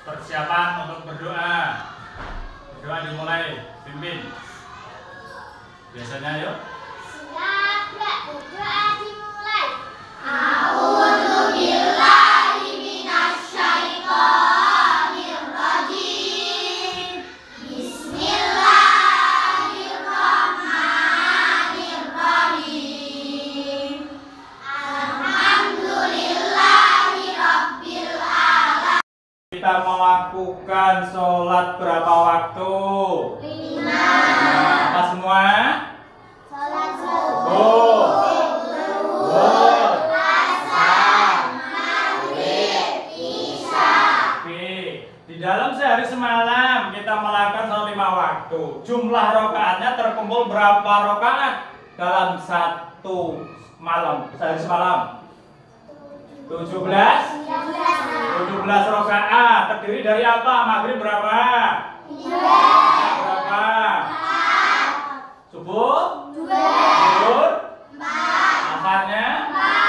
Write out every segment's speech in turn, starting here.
persiapan untuk berdoa. Berdoa dimulai, pimpin. Biasanya yuk. Siap, berdoa dimulai. A'udzubillahi minasyaitonirrajim. Bismillahirrahmanirrahim. Alhamdulillahi rabbil alamin. Kita melakukan sholat berapa waktu? 5. Apa semua? Salat subuh, Zuhur, asar, maghrib, isya. Oke. Di dalam sehari semalam kita melakukan sholat 5 waktu. Jumlah rokaatnya terkumpul berapa rokaat dalam satu malam? Sehari semalam 17 rokaat. Terdiri dari apa? Maghrib berapa? Berapa? Subuh? Zuhur? Asarnya?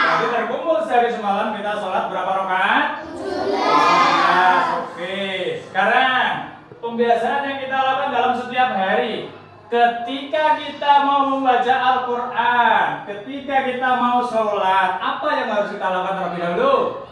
Jadi terkumpul sehari semalam kita sholat berapa rokaat? 17. Oke. Sekarang pembiasaan yang kita lakukan dalam setiap hari. Ketika kita mau membaca Al-Quran, ketika kita mau sholat, apa yang harus kita lakukan terlebih dahulu?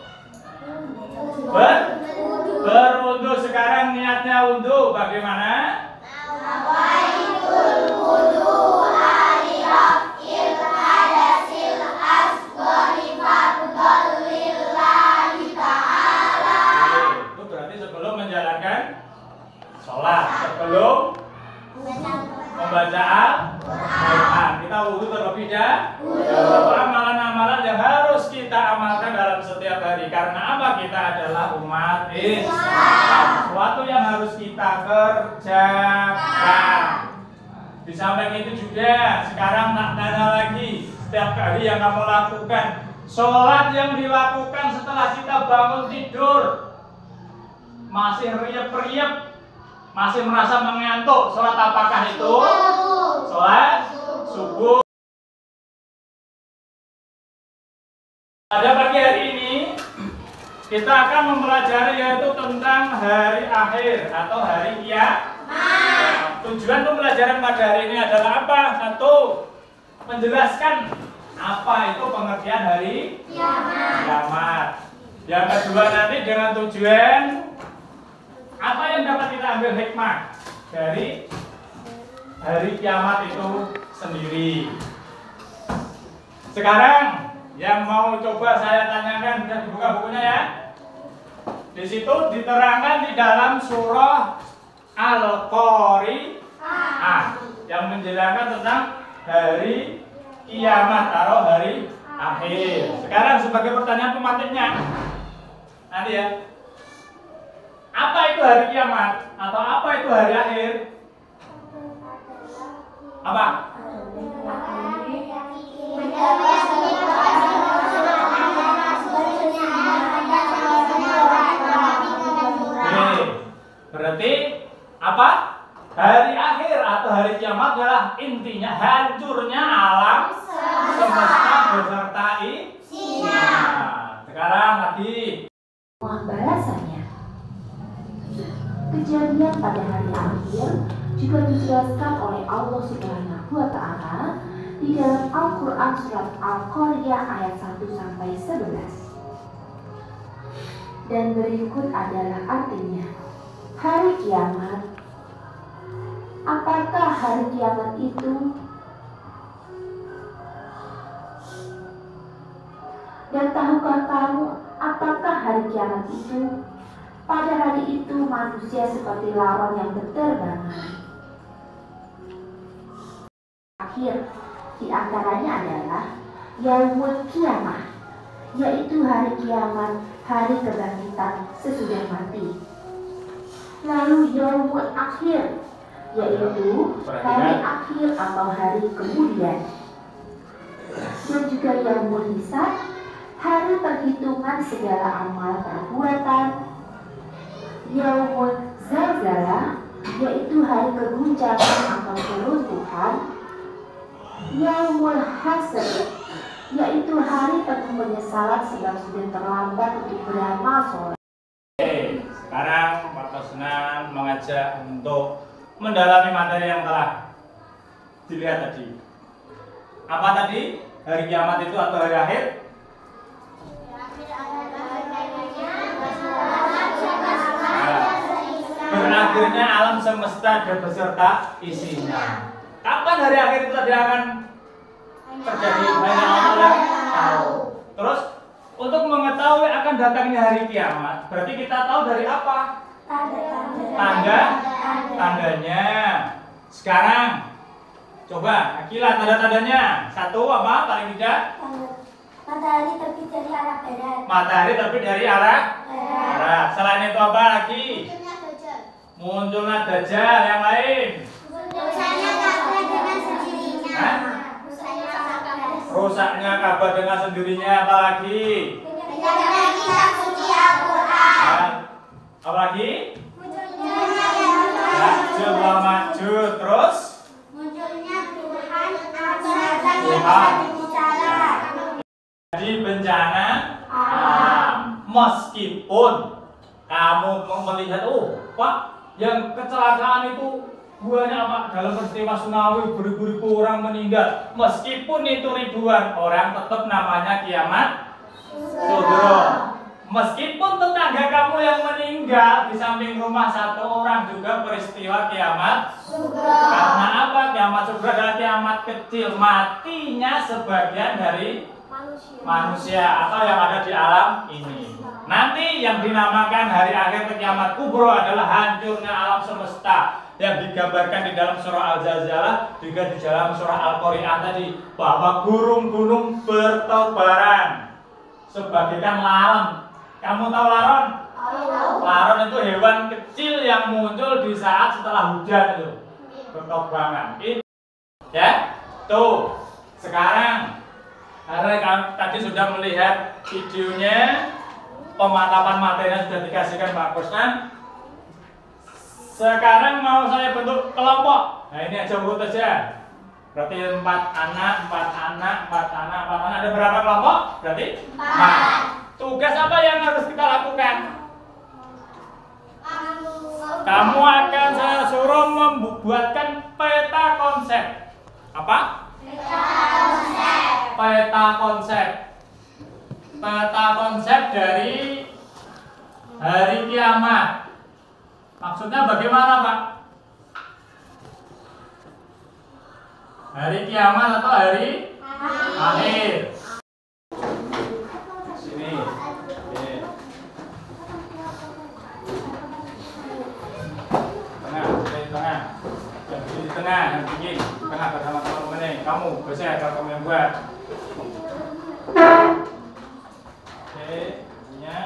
Berwudu. Sekarang niatnya wudu bagaimana? Nawaitul wudu ali raf'il hadasil asghari fardhon lillahi ta'ala. Itu berarti sebelum menjalankan sholat, sebelum membaca Al-Quran, kita wudu terlebih dahulu. Amalan-amalan yang harus kita amalkan dalam setiap hari. Karena apa? Kita adalah umat Islam. Sesuatu yang harus kita kerjakan. Di samping itu juga sekarang tak tanya lagi, setiap kali yang kamu lakukan, sholat yang dilakukan setelah kita bangun tidur masih riap-riap, masih merasa mengantuk, sholat apakah itu? Sholat subuh. Pada pagi hari ini kita akan mempelajari yaitu tentang hari akhir atau hari kiamat. Tujuan pembelajaran pada hari ini adalah apa? Satu, menjelaskan apa itu pengertian hari kiamat. Yang kedua nanti dengan tujuan apa yang dapat kita ambil hikmah dari hari kiamat itu sendiri. Sekarang yang mau coba saya tanyakan, sudah dibuka bukunya ya. Di situ diterangkan di dalam surah Al-Qari'ah yang menjelaskan tentang hari kiamat atau hari akhir. Sekarang sebagai pertanyaan pematihnya nanti ya, apa itu hari kiamat atau apa itu hari akhir? Apa? Berarti apa? Hari akhir atau hari kiamat adalah intinya hancurnya alam semesta beserta isinya. Sekarang lagi Balasannya, kejadian pada hari akhir juga dijelaskan oleh Allah Subhanahu wa Ta'ala di dalam Al-Quran surat Al-Qari'ah ayat 1-11. Dan berikut adalah artinya. Hari kiamat. Apakah hari kiamat itu? Dan tahukah kamu apakah hari kiamat itu? Pada hari itu manusia seperti laron yang berterbangan. Akhir di antaranya adalah Yaumul Qiyamah, yaitu hari kiamat, hari kebangkitan sesudah mati. Lalu Yaumul Akhir, yaitu hari akhir atau hari kemudian. Dan juga Yaumul Hisab, hari perhitungan segala amal perbuatan. Yaumul Zalzalah, yaitu hari keguncangan atau keruntuhan. Yaumul Hasr, yaitu hari penuh penyesalan sebab sudah terlambat untuk beramal soleh. Sekarang Pak Kosnan mengajak untuk mendalami materi yang telah dilihat tadi. Apa tadi? Hari kiamat itu atau hari akhir? Berakhirnya alam semesta dan beserta isinya. Kapan hari akhir itu tadi akan terjadi? Hanya Allah yang tahu. Terus untuk mengetahui akan datangnya hari kiamat, berarti kita tahu dari apa? Tandanya. Sekarang coba Akila tanda-tandanya. Satu apa paling tidak? Matahari terbit dari arah barat. Matahari terbit dari arah barat. Selain itu apa lagi? Munculnya Dajjal. Yang lain? Rusaknya Ka'bah dengan sendirinya. Hah? Rusaknya Ka'bah dengan sendirinya. Apa lagi? Menjadikan kitab suci Al-Quran. Apa lagi? Munculnya Ya'juj wa Ma'juj. Terus? munculnya Tuhan akan Tuhan. berbicara. Jadi bencana alam. Meskipun kamu melihat, oh Pak, yang kecelakaan itu banyak Pak, dalam peristiwa tsunami beribu-ribu orang meninggal. Meskipun itu ribuan orang, tetap namanya kiamat sugro. Meskipun tetangga kamu yang meninggal di samping rumah satu orang juga peristiwa kiamat Sugro. Karena apa? Kiamat sugro adalah kiamat kecil, matinya sebagian dari manusia atau yang ada di alam ini. Nanti yang dinamakan hari akhir kiamat kubro adalah hancurnya alam semesta yang digambarkan di dalam surah Al-Zalzalah, juga di dalam surah Al-Qari'ah tadi, bahwa gunung-gunung bertebaran sebagaikan laron. Kamu tahu laron? Laron itu hewan kecil yang muncul di saat setelah hujan itu, berterbangan. Ya, tuh. Sekarang karena tadi sudah melihat videonya, pemantapan materinya sudah dikasihkan Pak Kosnan. Sekarang mau saya bentuk kelompok. Nah ini aja urut aja. Berarti 4 anak. Ada berapa kelompok? Berarti 4. Tugas apa yang harus kita lakukan? Kamu akan saya suruh membuatkan peta konsep. Apa? Peta konsep dari hari kiamat. Maksudnya bagaimana Pak? Hari kiamat atau hari akhir? Sini. Oke. Tengah. Yang di tengah, yang bikin tengah bersama teman-teman ini. Kamu, biasanya kalau kamu yang buat. Oke, ininya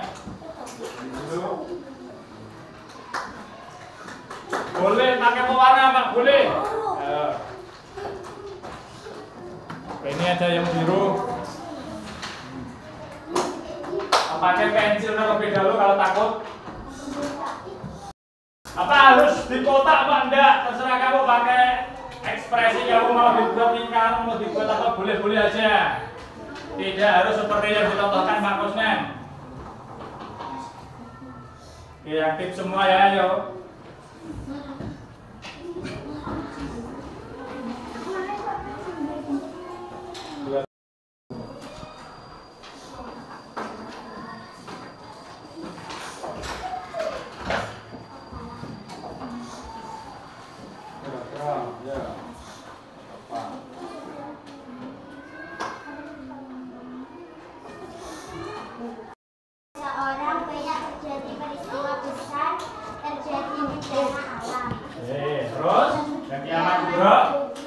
dulu. Boleh pakai pewarna Pak, boleh. Ini ada yang biru. Pakai pensil terlebih dahulu kalau takut. Apa harus di kotak Pak? Enggak, terserah kamu pakai ekspresi. Kamu mau dibuat lingkaran, mau dibuat apa, boleh-boleh aja. Tidak harus seperti yang dicontohkan Pak Kosnan. Oke, aktif semua ya, ayo. Seorang banyak terjadi peristiwa besar, terjadi bencana alam. Terus yang kiamat kubro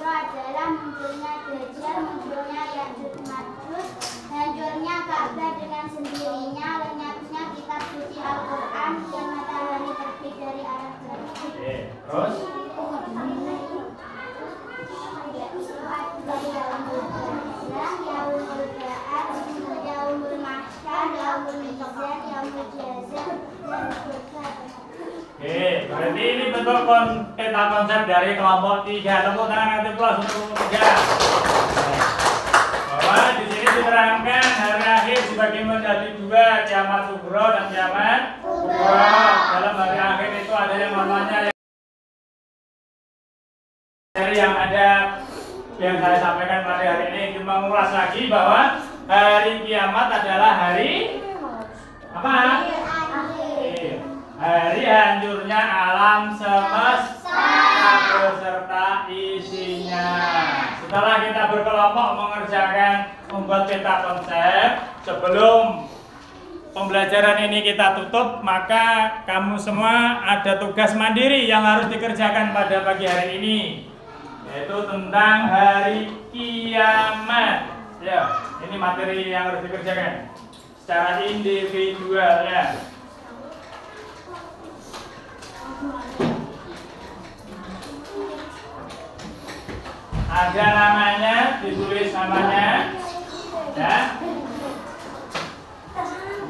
adalah munculnya Dajjal, munculnya Ya'juj Ma'juj, hancurnya Ka'bah dengan sendirinya, lenyapnya kitab suci Al-Quran, dan matahari terbit dari arah barat. terus Yaumul Mahsyar, Yaumul Mizan, Yaumul Jazaa, dan surga. berarti ini bentuk peta konsep dari kelompok 3. Tepuk tangan aktif plus untuk kelompok 3. Bahwa di sini diterangkan hari akhir dibagi menjadi 2, kiamat kubro dan kiamat kubro. Dalam mengulas lagi bahwa hari kiamat adalah hari apa? Hari hancurnya alam semesta beserta isinya. Setelah kita berkelompok membuat peta konsep, sebelum pembelajaran ini kita tutup, maka kamu semua ada tugas mandiri yang harus dikerjakan pada pagi hari ini, yaitu tentang hari kiamat. Ya, ini materi yang harus dikerjakan secara individual ya. Ada namanya, ditulis namanya ya.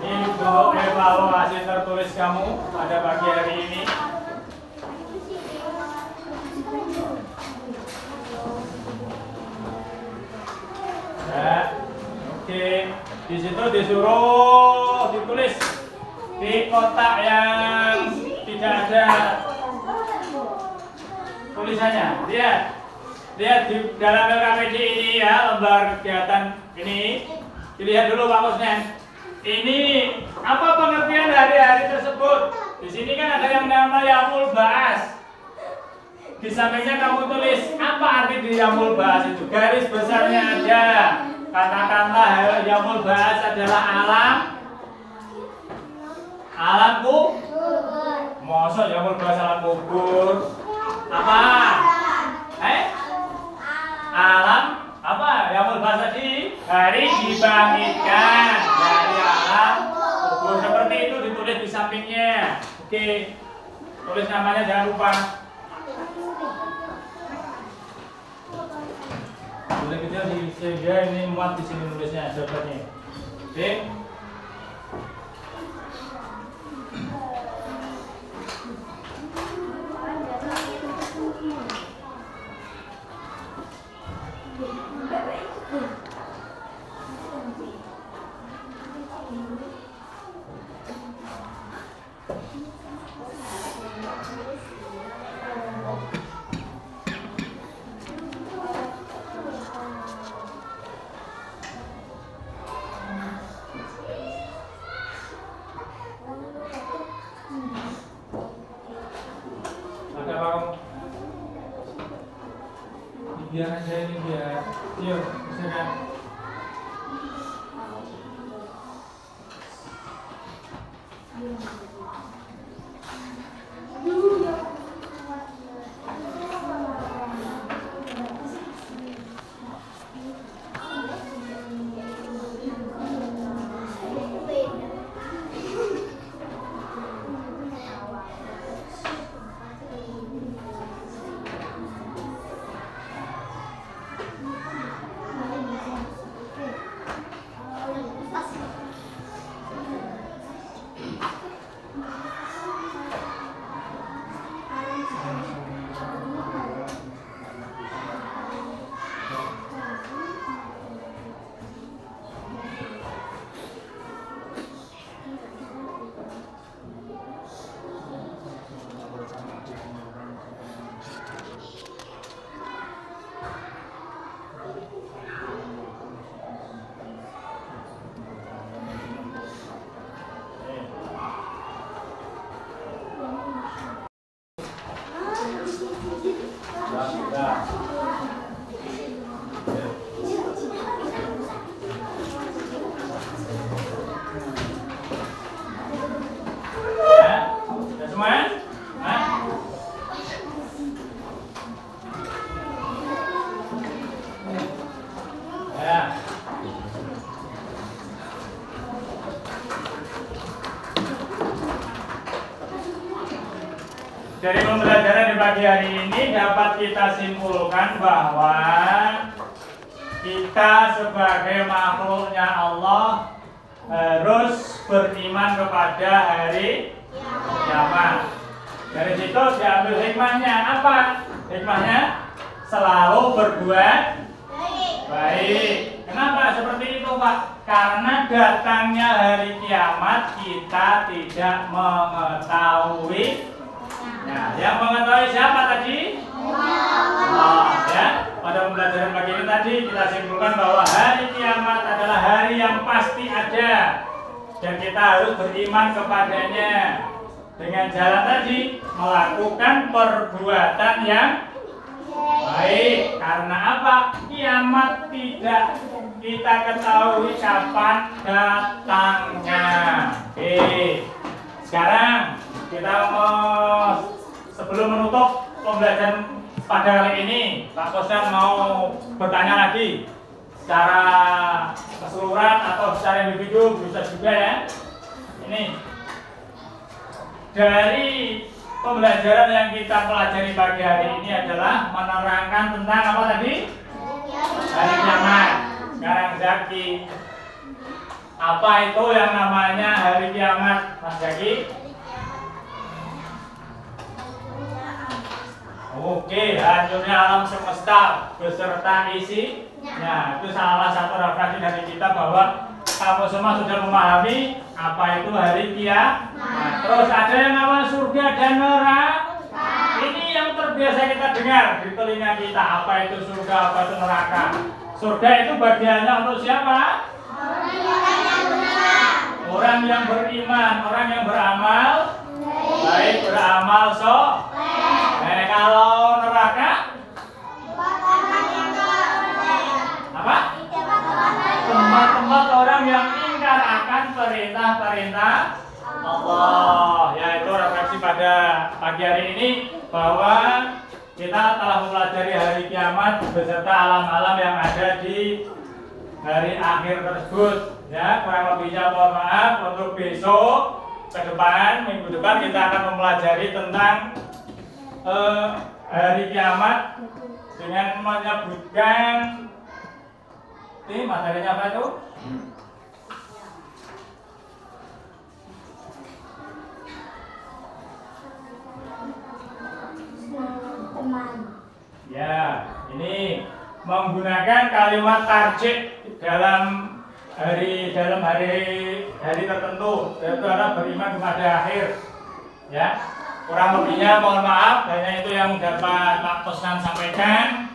Ini untuk evaluasi tertulis kamu pada pagi hari ini. Ya, oke. Di situ disuruh ditulis di kotak yang tidak ada tulisannya. Lihat di dalam LKPD ini ya, lembar kegiatan ini. Dilihat dulu Pak Musnen. Ini apa pengertian hari-hari tersebut? Di sini kan ada yang namanya Yaumul Ba'ats. Di sampingnya kamu tulis apa arti di Yaumul Ba'ats itu. Garis besarnya aja. Kata-kata Yaumul Ba'ats adalah alam kubur. Masa Yaumul Ba'ats alam kubur? Apa? Alam apa? Yaumul Ba'ats tadi hari dibangkitkan dari alam kubur. Seperti itu ditulis di sampingnya. Oke, tulis namanya jangan lupa. Boleh kecil sehingga ini muat di sini nulisnya jawabannya. Oke. Biar aja ini biar. Yuk, silakan. Dari pembelajaran di pagi hari ini dapat kita simpulkan bahwa kita sebagai makhluknya Allah harus beriman kepada hari kiamat. Dari situ diambil hikmahnya apa? Hikmahnya selalu berbuat baik. Kenapa seperti itu Pak? Karena datangnya hari kiamat kita tidak mengetahui. Nah, yang mengetahui siapa tadi? Allah. Ya. pada pembelajaran pagi ini tadi kita simpulkan bahwa hari kiamat adalah hari yang pasti ada dan kita harus beriman kepadanya dengan jalan tadi melakukan perbuatan yang baik. Karena apa? Kiamat tidak kita ketahui kapan datangnya. Oke. Sekarang kita mau sebelum menutup pembelajaran pada kali ini, Pak Kosan mau bertanya lagi secara keseluruhan atau secara individu bisa juga ya. Ini dari pembelajaran yang kita pelajari pagi hari ini adalah menerangkan tentang apa tadi? Hari kiamat. Sekarang Zaki, apa itu yang namanya hari kiamat, Mas Zaki? Oke, hancurnya alam semesta beserta isinya. Itu salah satu refleksi dari kita bahwa kamu semua sudah memahami apa itu hari kiamat. Terus ada yang namanya surga dan neraka. Ini yang terbiasa kita dengar di telinga kita. Apa itu surga, apa itu neraka. Surga itu bagiannya untuk siapa? Orang yang beriman, orang yang beramal baik, beramal kalau neraka apa? Tempat-tempat orang yang ingkar akan perintah-perintah Allah. Ya, itu refleksi pada pagi hari ini bahwa kita telah mempelajari hari kiamat beserta alam-alam yang ada di hari akhir tersebut. Ya, kurang lebihnya mohon maaf. Untuk besok ke depan, minggu depan kita akan mempelajari tentang hari kiamat dengan menyebutkan ini materinya apa itu? Ya, ini menggunakan kalimat tarjih dalam hari tertentu, yaitu adalah beriman kepada akhir. Ya, kurang lebihnya mohon maaf, hanya itu yang dapat Pak Kosnan sampaikan.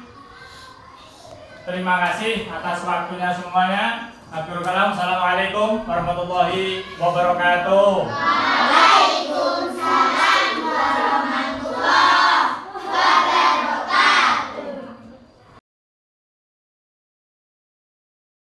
Terima kasih atas waktunya semuanya. Akhirul kalam, assalamualaikum warahmatullahi wabarakatuh.